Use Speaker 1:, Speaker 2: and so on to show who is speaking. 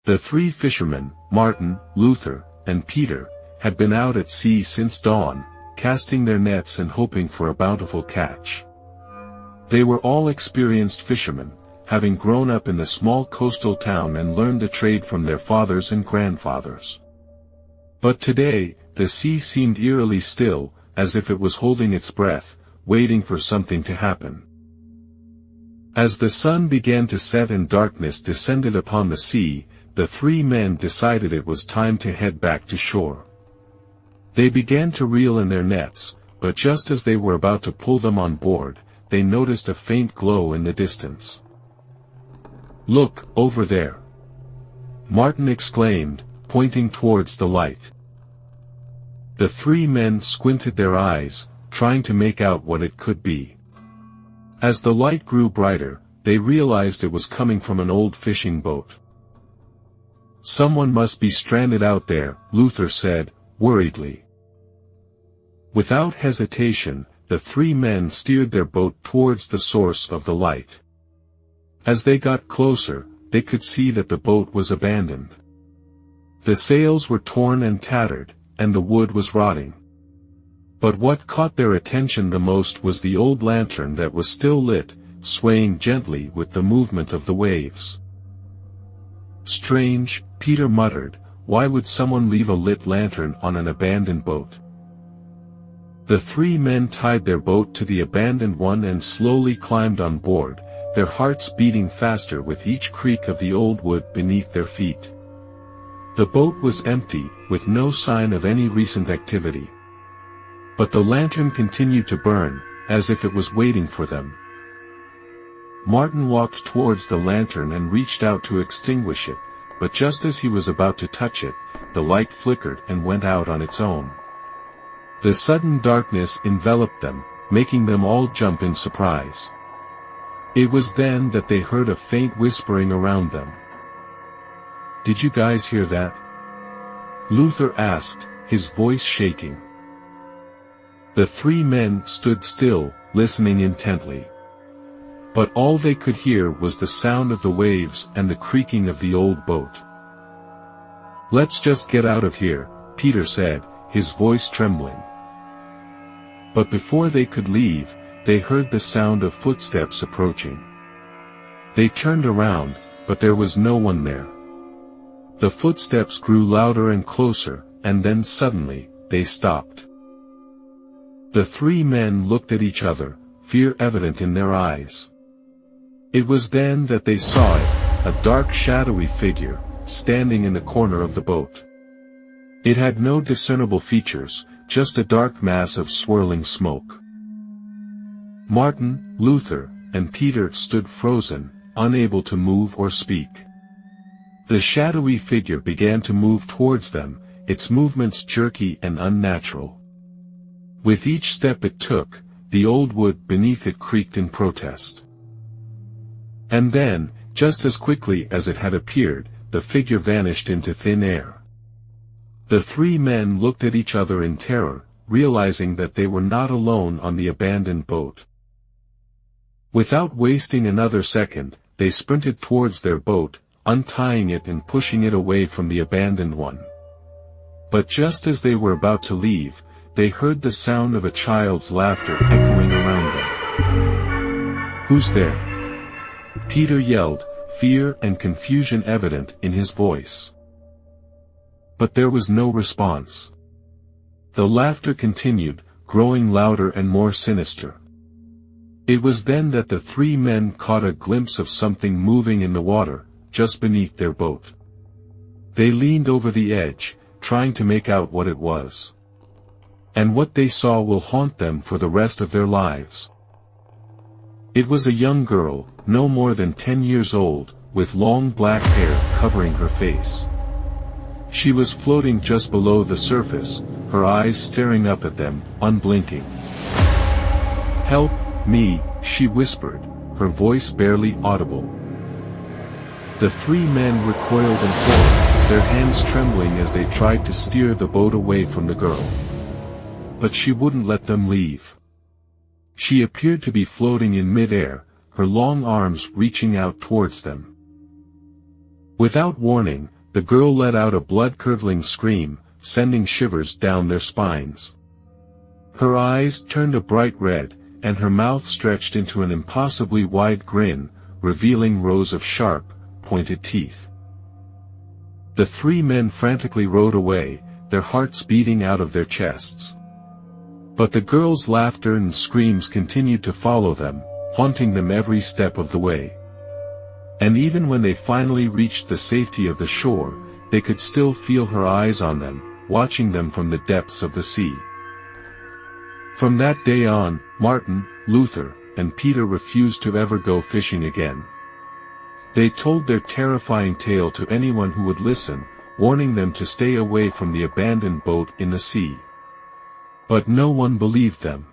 Speaker 1: The three fishermen, Martin, Luther, and Peter, had been out at sea since dawn, casting their nets and hoping for a bountiful catch. They were all experienced fishermen, having grown up in the small coastal town and learned the trade from their fathers and grandfathers. But today, the sea seemed eerily still, as if it was holding its breath, waiting for something to happen. As the sun began to set and darkness descended upon the sea, the three men decided it was time to head back to shore. They began to reel in their nets, but just as they were about to pull them on board, they noticed a faint glow in the distance. "Look, over there!" Martin exclaimed, pointing towards the light. The three men squinted their eyes, trying to make out what it could be. As the light grew brighter, they realized it was coming from an old fishing boat. "Someone must be stranded out there," Luther said, worriedly. Without hesitation, the three men steered their boat towards the source of the light. As they got closer, they could see that the boat was abandoned. The sails were torn and tattered, and the wood was rotting. But what caught their attention the most was the old lantern that was still lit, swaying gently with the movement of the waves. "Strange," Peter muttered, "why would someone leave a lit lantern on an abandoned boat?" The three men tied their boat to the abandoned one and slowly climbed on board, their hearts beating faster with each creak of the old wood beneath their feet. The boat was empty, with no sign of any recent activity. But the lantern continued to burn, as if it was waiting for them. Martin walked towards the lantern and reached out to extinguish it, but just as he was about to touch it, the light flickered and went out on its own. The sudden darkness enveloped them, making them all jump in surprise. It was then that they heard a faint whispering around them. "Did you guys hear that?" Luther asked, his voice shaking. The three men stood still, listening intently. But all they could hear was the sound of the waves and the creaking of the old boat. "Let's just get out of here," Peter said, his voice trembling. But before they could leave, they heard the sound of footsteps approaching. They turned around, but there was no one there. The footsteps grew louder and closer, and then suddenly, they stopped. The three men looked at each other, fear evident in their eyes. It was then that they saw it, a dark shadowy figure, standing in the corner of the boat. It had no discernible features, just a dark mass of swirling smoke. Martin, Luther, and Peter stood frozen, unable to move or speak. The shadowy figure began to move towards them, its movements jerky and unnatural. With each step it took, the old wood beneath it creaked in protest. And then, just as quickly as it had appeared, the figure vanished into thin air. The three men looked at each other in terror, realizing that they were not alone on the abandoned boat. Without wasting another second, they sprinted towards their boat, untying it and pushing it away from the abandoned one. But just as they were about to leave, they heard the sound of a child's laughter echoing around them. "Who's there?" Peter yelled, fear and confusion evident in his voice. But there was no response. The laughter continued, growing louder and more sinister. It was then that the three men caught a glimpse of something moving in the water, just beneath their boat. They leaned over the edge, trying to make out what it was. And what they saw will haunt them for the rest of their lives. It was a young girl, no more than 10 years old, with long black hair covering her face. She was floating just below the surface, her eyes staring up at them, unblinking. "Help me," she whispered, her voice barely audible. The three men recoiled and fled, their hands trembling as they tried to steer the boat away from the girl. But she wouldn't let them leave. She appeared to be floating in mid-air, her long arms reaching out towards them. Without warning, The girl let out a blood-curdling scream, sending shivers down their spines. Her eyes turned a bright red, and her mouth stretched into an impossibly wide grin, revealing rows of sharp, pointed teeth. The three men frantically rode away, their hearts beating out of their chests. But the girl's laughter and screams continued to follow them, haunting them every step of the way. And even when they finally reached the safety of the shore, they could still feel her eyes on them, watching them from the depths of the sea. From that day on, Martin, Luther, and Peter refused to ever go fishing again. They told their terrifying tale to anyone who would listen, warning them to stay away from the abandoned boat in the sea. But no one believed them.